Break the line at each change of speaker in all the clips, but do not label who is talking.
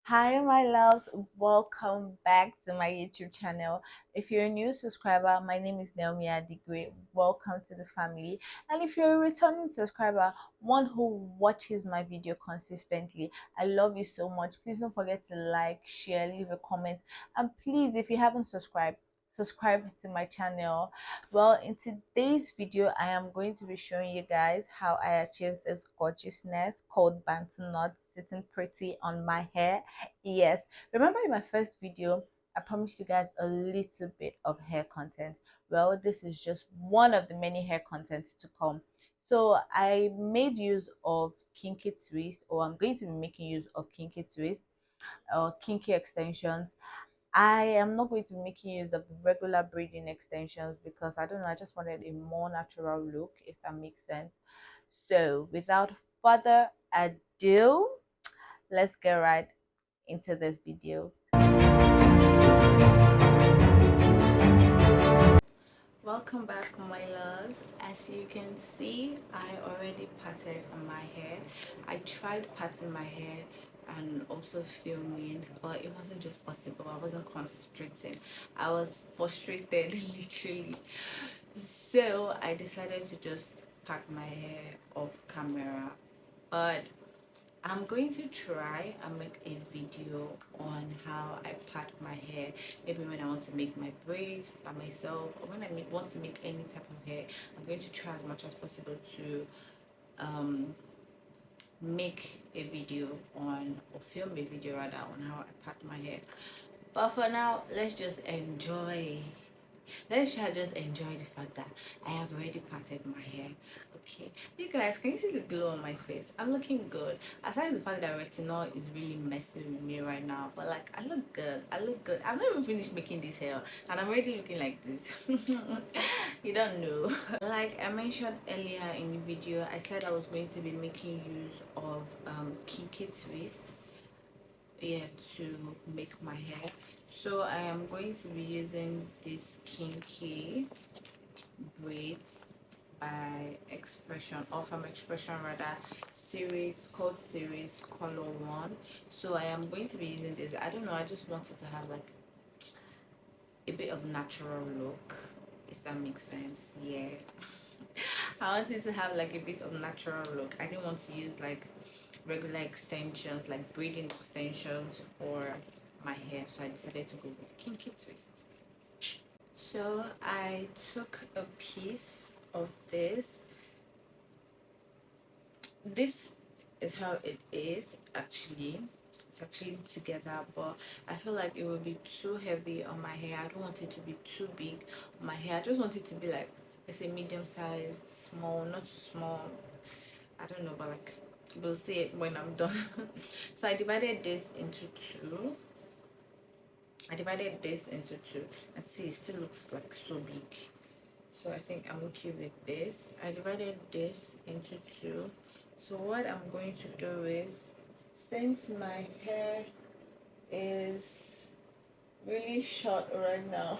Hi, my loves. Welcome back to my YouTube channel. If you're a new subscriber, my name is Naeyomiadigwe. Welcome to the family. And if you're a returning subscriber, one who watches my video consistently, I love you so much. Please don't forget to like, share, leave a comment, and please, if you haven't subscribe to my channel. Well, in today's video, I am going to be showing you guys how I achieved this gorgeousness called Bantu knots sitting pretty on my hair. Yes, remember in my first video, I promised you guys a little bit of hair content. Well, this is just one of the many hair content to come. So I made use of Kinky twist, or I'm going to be making use of Kinky twist or Kinky extensions. I am not going to be making use of the regular braiding extensions because I don't know, I just wanted a more natural look, if that makes sense. So without further ado, let's get right into this video. Welcome back, my loves. As you can see, I already parted my hair. I tried parting my hair and also filming, but it wasn't just possible. I wasn't concentrating. I was frustrated literally. So I decided to just part my hair off camera. But I'm going to try and make a video on how I part my hair. Maybe when I want to make my braids by myself, or when I want to make any type of hair, I'm going to try as much as possible to um, make a video on, or film a video rather, on how I part my hair. But for now, let's just enjoy the fact that I have already parted my hair. Okay, you guys, can you see the glow on my face? I'm looking good. Aside the fact that retinol is really messing with me right now, but like I look good. I've not even finished making this hair, and I'm already looking like this. You don't know. Like I mentioned earlier in the video, I said I was going to be making use of Kinky twist, yeah, to make my hair. So I am going to be using this Kinky braids by Expression, or from Expression rather, series called series color 1. So I am going to be using this. I don't know, I just wanted to have like a bit of natural look, if that makes sense. Yeah. I wanted to have like a bit of natural look. I didn't want to use like regular extensions, like braiding extensions for my hair, so I decided to go with Kinky twist. So I took a piece of this is how it is actually. It's actually together, but I feel like it would be too heavy on my hair. I don't want it to be too big on my hair. I just want it to be like, let's say, medium size, small, not too small. I don't know, but like we'll see it when I'm done. So I divided this into two. And see, it still looks like so big, so I think I'm okay with this. I divided this into two. So what I'm going to do is, since my hair is really short right now,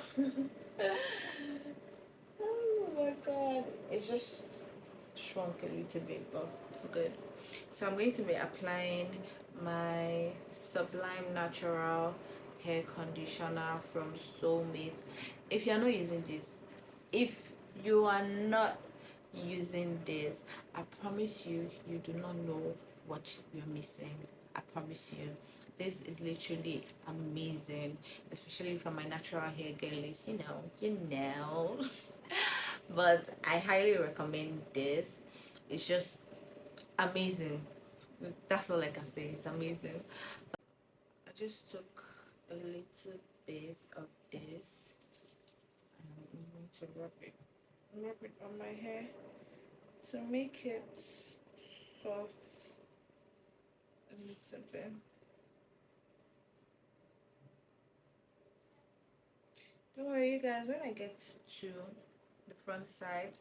oh my god, it's just shrunk a little bit, but it's good. So I'm going to be applying my Sublime Natural hair conditioner from Soulmate. If you're not using this, if you are not using this, I promise you, you do not know what you're missing. I promise you, this is literally amazing, especially for my natural hair girlies, you know. But I highly recommend this. It's just amazing. That's all I can say. It's amazing. I just took a little bit of this and I'm going to rub it on my hair to make it soft a little bit. Don't worry, you guys, when I get to the front side,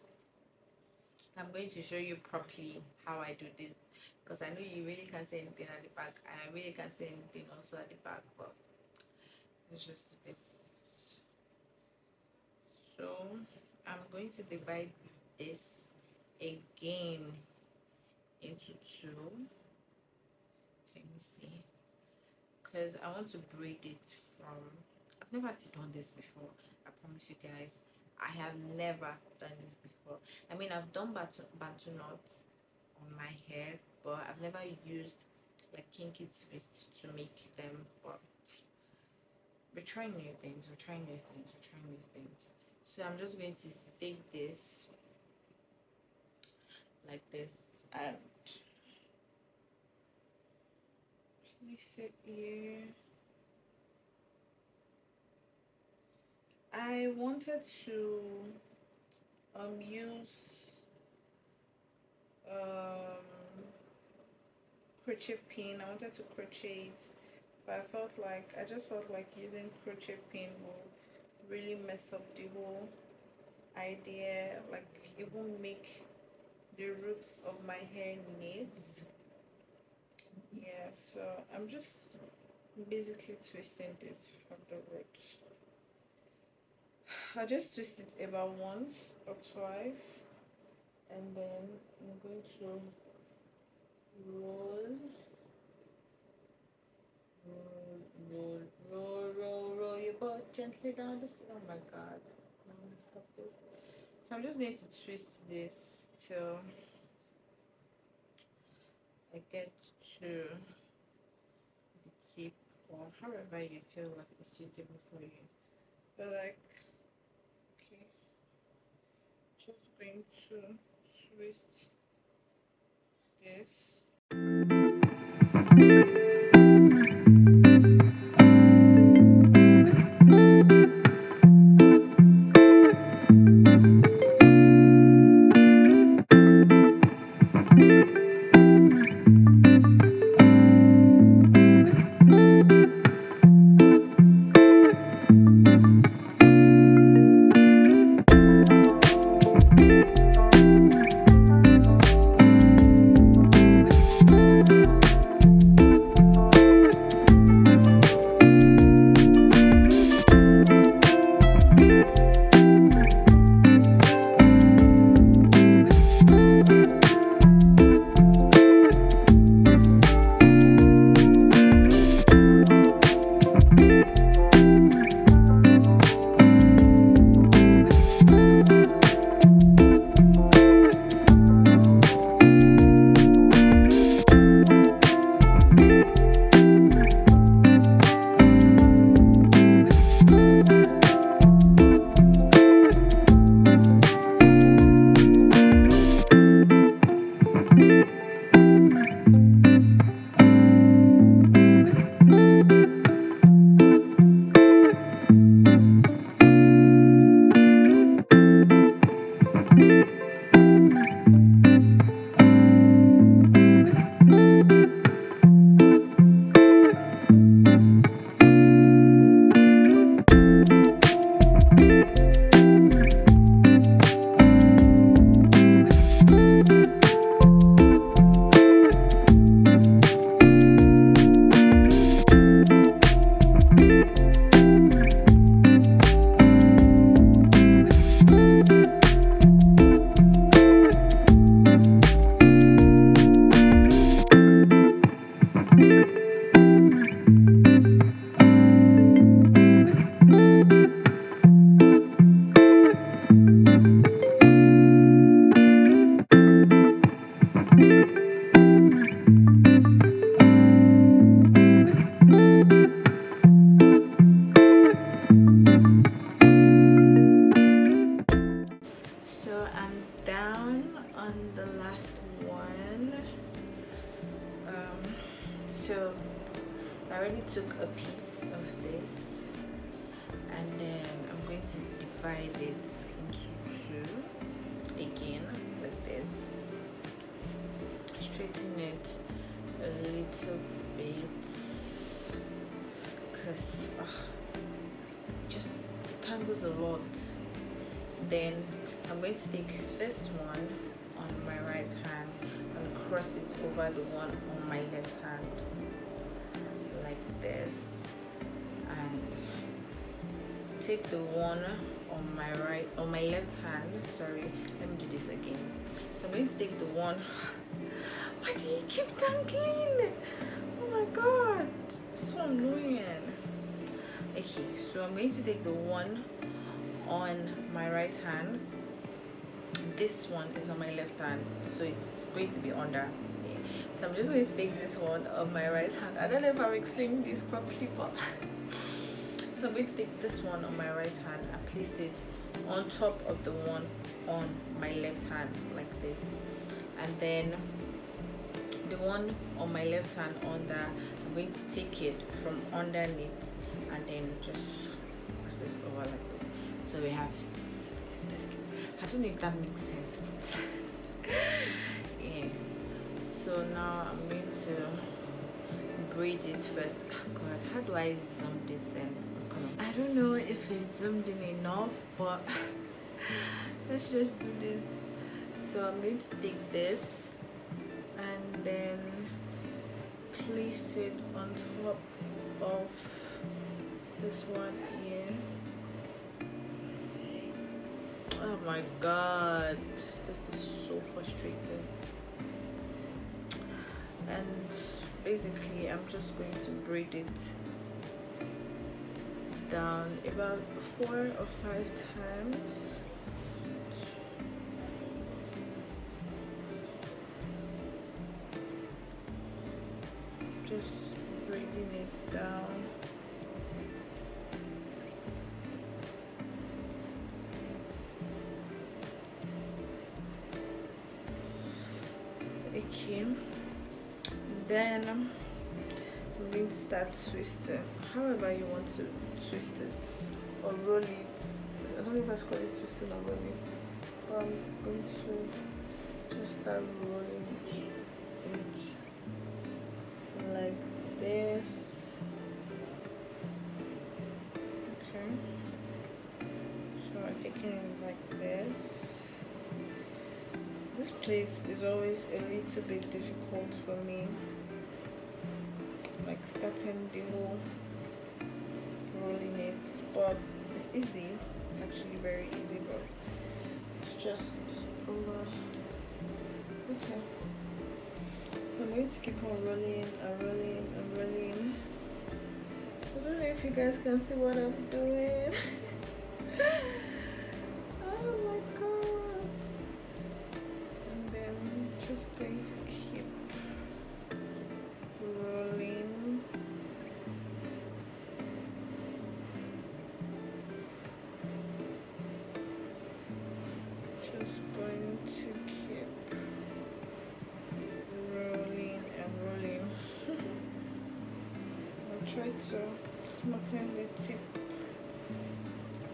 I'm going to show you properly how I do this, because I know you really can't say anything at the back, and I really can't say anything also at the back, but let's just do this. So I'm going to divide this again into two. Let me see, because I want to braid it from. I've never done this before. I promise you guys, I have never done this before. I mean, I've done bantu knots on my hair, but I've never used like kinky twists to make them. But we're trying new things. We're trying new things. We're trying new things. So I'm just going to take this like this and place it here. I wanted to use crochet pin. I wanted to crochet it, but I just felt like using crochet pin will really mess up the whole idea. Like it won't make the roots of my hair neat. Yeah, so I'm just basically twisting this from the roots. I just twist it about once or twice, and then I'm going to roll, roll your butt gently down the. Oh my god! Now I'm gonna stop this. So I'm just going to twist this till I get to the tip, or however you feel like it's suitable for you. But like, okay, just going to twist this. So I already took a piece of this, and then I'm going to divide it into two again like this. Straighten it a little bit because just tangles a lot. Then I'm going to take this one on my right hand and cross it over the one on my left hand like this, and take the one on my left hand. Sorry, let me do this again. So I'm going to take the one. Why do you keep dangling? Oh my god, it's so annoying. So I'm going to take the one on my right hand. This one is on my left hand, so it's going to be under. Yeah. So I'm just going to take this one on my right hand. I don't know if I'm explaining this properly, but so I'm going to take this one on my right hand and place it on top of the one on my left hand like this, and then the one on my left hand under, I'm going to take it from underneath and then just cross it over like this. So we have this. I don't know if that makes sense, but yeah. So now I'm going to braid it first. Oh God, how do I zoom this in? I don't know if it's zoomed in enough, but let's just do this. So I'm going to take this and then place it on top of this one here. Oh my God, this is so frustrating. And basically I'm just going to braid it down about 4 or 5 times. Just braiding it down. Okay, then I'm going to start twisting. However you want to twist it or roll it. I don't know if I should call it twisting or rolling, but I'm going to just start rolling it like this. Okay, so I'm taking it like this. This place is always a little bit difficult for me, like starting the whole rolling it, but it's easy. It's actually very easy, but it's just over. Okay, so I'm going to keep on rolling and rolling and rolling. I don't know if you guys can see what I'm doing. Oh my God. And then just going to keep rolling. Just going to keep rolling and rolling. I'll try to smarten the tip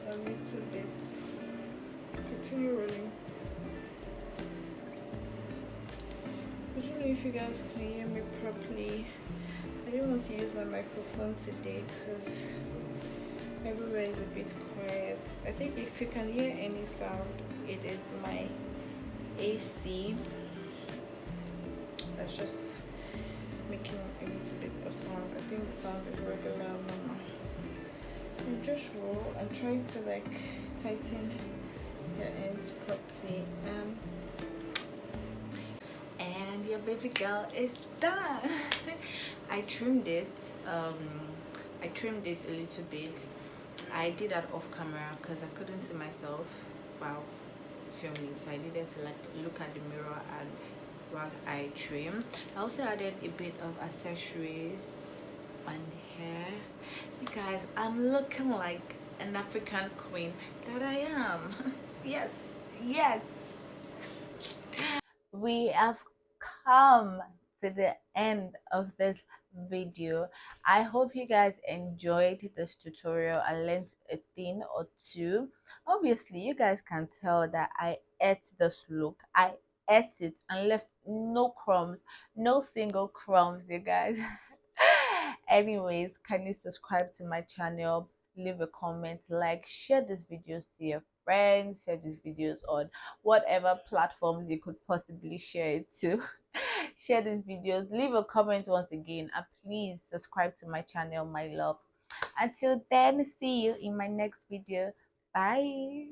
a little bit. Continue rolling. I don't know if you guys can hear me properly. I didn't want to use my microphone today because everywhere is a bit quiet. I think if you can hear any sound, it is my AC that's just making a little bit of sound. I think the sound is regular normal. And just roll and try to like tighten your ends properly. And your baby girl is done. I trimmed it. I trimmed it a little bit. I did that off camera because I couldn't see myself while filming, so I needed to like look at the mirror and while I trim. I also added a bit of accessories on hair. You guys, I'm looking like an African queen that I am. Yes, yes. We have come to the end of this video. I hope you guys enjoyed this tutorial and learned a thing or two. Obviously you guys can tell that I ate this look. I ate it and left no crumbs, no single crumbs, you guys. Anyways, can you subscribe to my channel, leave a comment, like, share these videos to your friends, share these videos on whatever platforms you could possibly share it to. Share these videos, leave a comment once again, and please subscribe to my channel, my love. Until then, see you in my next video. Bye.